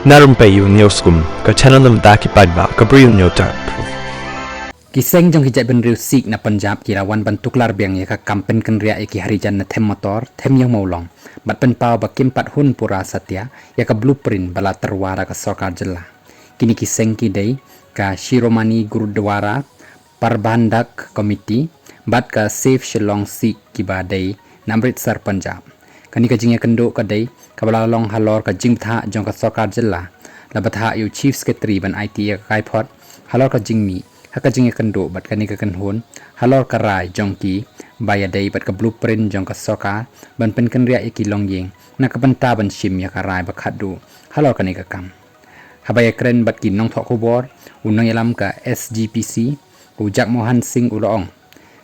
Narumpayu Neoskum, ka channel nam daki padba, ka briu nyotar. Kiseng jong hijab ben riu sik na Punjab kirawan bantuk lar biang ya ka kampen kan ria iki harijan na them motor them yang maulong bat pen pau ba kimpat hun pura satya ya ka blueprint bala terwara ka sarkar jela kini kiseng ki dei ka Shiromani Gurudwara Parbhandak Committee bat ka Safe Shillong Sikh ki ba dei Namritsar Punjab kani ka jingya kendo ka dei ka bala long halor ka jingtha jong ka sarkar jela labatha yu chief secretary ban IT ya ka kaipot halor ka jingmi haka jingya kendo bat kani ka kanhon halor ka rai jong ki baya dei bat ka blueprint jong ka sarkar ban pen kan ria iki long yeng na ka banta ban shim ya ka rai ba khadu halor kani ka kam habaya kren bat ki nong thok khobor unang yalam ka SGPC ujak Mohan Singh ulong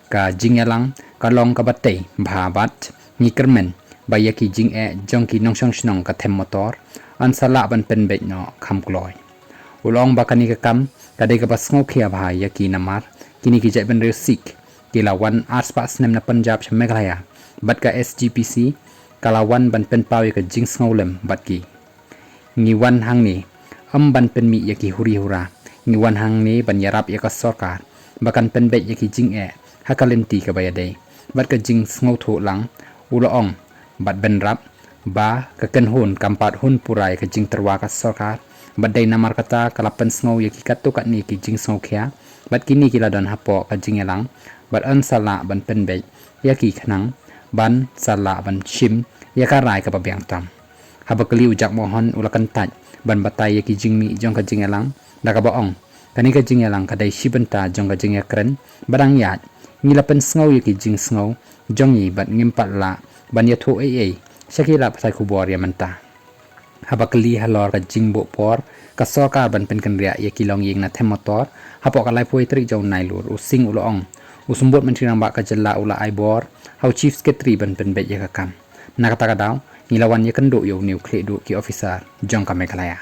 ka jingyalang ka long ka batte bhabat ni kermen baya ki jing e jong ki nong shong shnong ka them motor an sala ban pen bet no kham kloi ulong ba kani ka kam kadai ka pas ngau khia bhai ya ki namar kini ki jai ben re sik ki lawan aspas nem na Punjab cha Meghalaya bat ka SGPC kalawan ban pen pawi ka jing ngau lem bat ki ngi wan hang ni am ban pen mi ya ki huri hura ngi wan hang ni ban yarap ya ka sarkar bakan pen bet ya ki jing e hakalenti ka baya dei bat ka jing ngau tho lang ulong bat ben rap ba ka ken hun kampat hun purai ka jing terwa ka sarkar badai namar kata kalapan sngau yaki katu kat ni ki jing sngau khia bat kini kila don hapo ka jing elang bat an sala ban penbe yaki khnang ban sala ban shim yaka rai ka babyang tam habakli ujak mohon ulakan taj ban batai yaki jing mi jong ka jing elang daga baong kani ka jing elang kadai shibenta jong ka jing yakren barang yat ngilapan sngau yaki jing sngau jong yi bat ngimpat la ban yatho ai shakila pasai kubor ya menta habakli halor ka jingbo por ka sarkar ban pen kan ria ya kilong yeng na them motor hapok kalai poi tri jong nailur using ulong usumbot menteri namba ka jella ula aibor how chief secretary ban pen bet ya ka kam nakata ka daw nilawan ya kendo yo new kle do ki officer jong ka Meghalaya